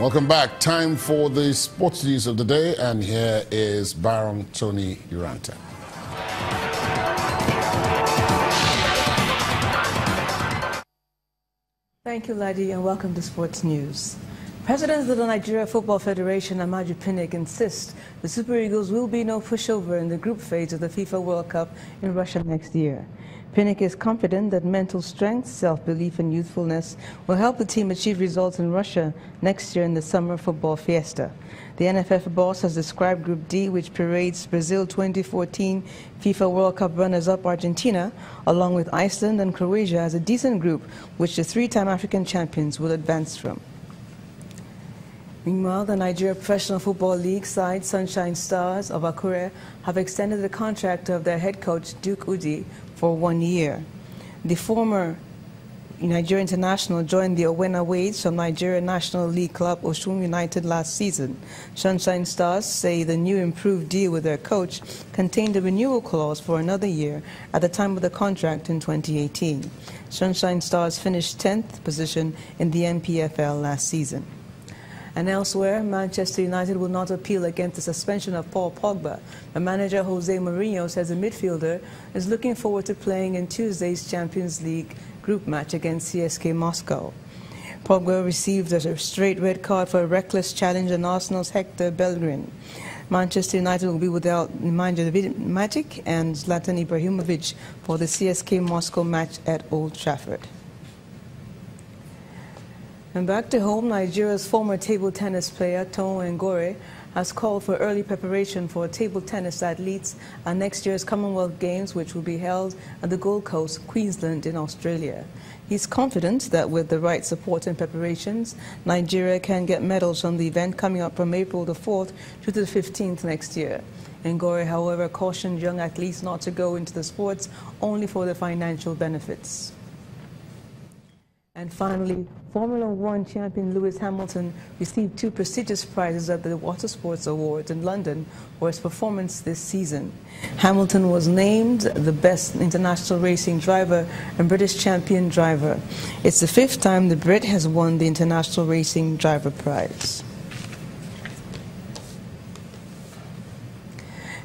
Welcome back. Time for the sports news of the day, and here is Baron Tony Uranta. Thank you, Ladi, and welcome to Sports News. President of the Nigeria Football Federation, Amaju Pinnick, insists the Super Eagles will be no pushover in the group phase of the FIFA World Cup in Russia next year. Pinnick is confident that mental strength, self-belief and youthfulness will help the team achieve results in Russia next year in the summer football fiesta. The NFF boss has described Group D, which parades Brazil 2014 FIFA World Cup runners-up Argentina, along with Iceland and Croatia, as a decent group which the three-time African champions will advance from. Meanwhile, the Nigeria Professional Football League side Sunshine Stars of Akure have extended the contract of their head coach Duke Udi for 1 year. The former Nigeria international joined the Owena Wades from Nigeria National League club Osun United last season. Sunshine Stars say the new improved deal with their coach contained a renewal clause for another year at the time of the contract in 2018. Sunshine Stars finished 10th position in the NPFL last season. And elsewhere, Manchester United will not appeal against the suspension of Paul Pogba. The manager Jose Mourinho says the midfielder is looking forward to playing in Tuesday's Champions League group match against CSKA Moscow. Pogba received a straight red card for a reckless challenge on Arsenal's Hector Bellerin. Manchester United will be without Nemanja Matic and Zlatan Ibrahimovic for the CSKA Moscow match at Old Trafford. And back to home, Nigeria's former table tennis player, Toun Ngore, has called for early preparation for table tennis athletes at next year's Commonwealth Games, which will be held at the Gold Coast, Queensland in Australia. He's confident that with the right support and preparations, Nigeria can get medals from the event coming up from April the 4th to the 15th next year. Ngore, however, cautioned young athletes not to go into the sports only for the financial benefits. And finally, Formula One champion Lewis Hamilton received 2 prestigious prizes at the Watersports Awards in London for his performance this season. Hamilton was named the best international racing driver and British champion driver. It's the 5th time the Brit has won the International Racing Driver Prize.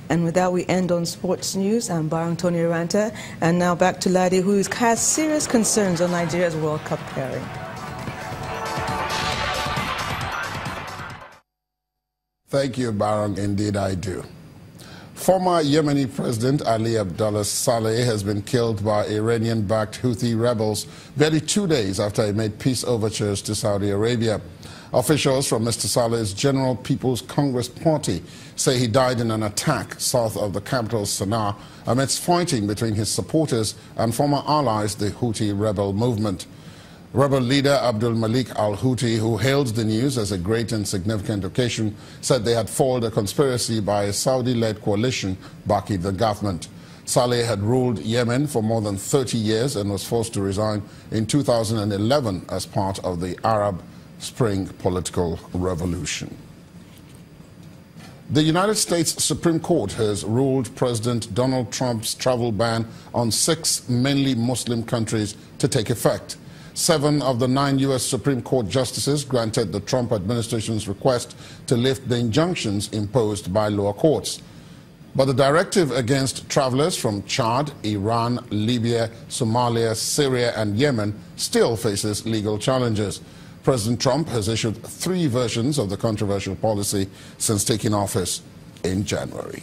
And with that, we end on sports news. I'm Baron Tony Uranta. And now back to Ladi, who has serious concerns on Nigeria's World Cup pairing. Thank you, Baron. Indeed, I do. Former Yemeni President Ali Abdullah Saleh has been killed by Iranian-backed Houthi rebels barely 2 days after he made peace overtures to Saudi Arabia. Officials from Mr. Saleh's General People's Congress Party say he died in an attack south of the capital Sana'a amidst fighting between his supporters and former allies, the Houthi rebel movement. Rebel leader Abdul Malik al-Houthi, who hailed the news as a great and significant occasion, said they had foiled a conspiracy by a Saudi-led coalition backing the government. Saleh had ruled Yemen for more than 30 years and was forced to resign in 2011 as part of the Arab Spring political revolution. The United States Supreme Court has ruled President Donald Trump's travel ban on 6 mainly Muslim countries to take effect. 7 of the 9 U.S. Supreme Court justices granted the Trump administration's request to lift the injunctions imposed by lower courts. But the directive against travelers from Chad, Iran, Libya, Somalia, Syria and Yemen still faces legal challenges. President Trump has issued 3 versions of the controversial policy since taking office in January.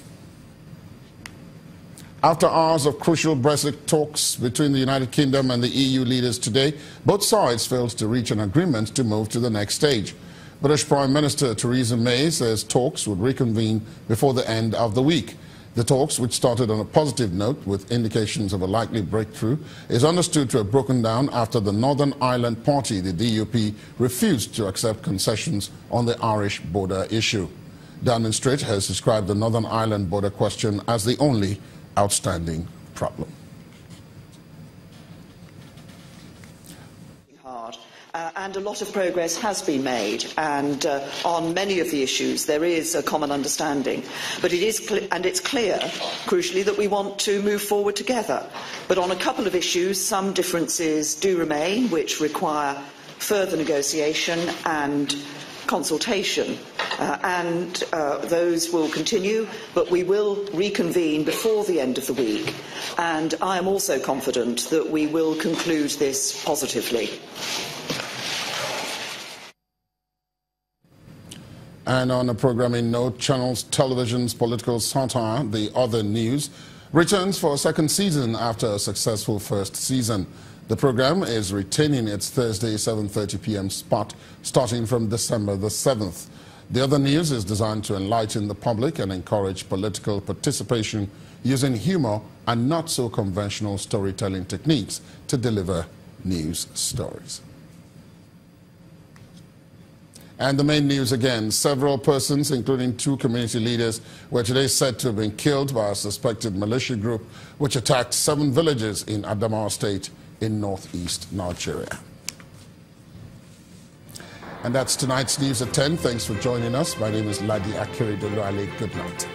After hours of crucial Brexit talks between the United Kingdom and the EU leaders today, both sides failed to reach an agreement to move to the next stage. British Prime Minister Theresa May says talks would reconvene before the end of the week. The talks, which started on a positive note with indications of a likely breakthrough, is understood to have broken down after the Northern Ireland Party, the DUP, refused to accept concessions on the Irish border issue. Downing Street has described the Northern Ireland border question as the only outstanding problem. And a lot of progress has been made, and on many of the issues there is a common understanding. But it's clear, crucially, that we want to move forward together. But on a couple of issues, some differences do remain, which require further negotiation and consultation, and those will continue, but we will reconvene before the end of the week, and I am also confident that we will conclude this positively. And on a programming note, Channels Television's political satire, The Other News, returns for a second season after a successful first season. The program is retaining its Thursday 7:30 p.m. spot starting from December the 7th. The Other News is designed to enlighten the public and encourage political participation using humor and not so conventional storytelling techniques to deliver news stories. And the main news again, several persons, including 2 community leaders, were today said to have been killed by a suspected militia group which attacked 7 villages in Adamawa State in northeast Nigeria. And that's tonight's news at 10. Thanks for joining us. My name is Ladi Akiridolu. Good night.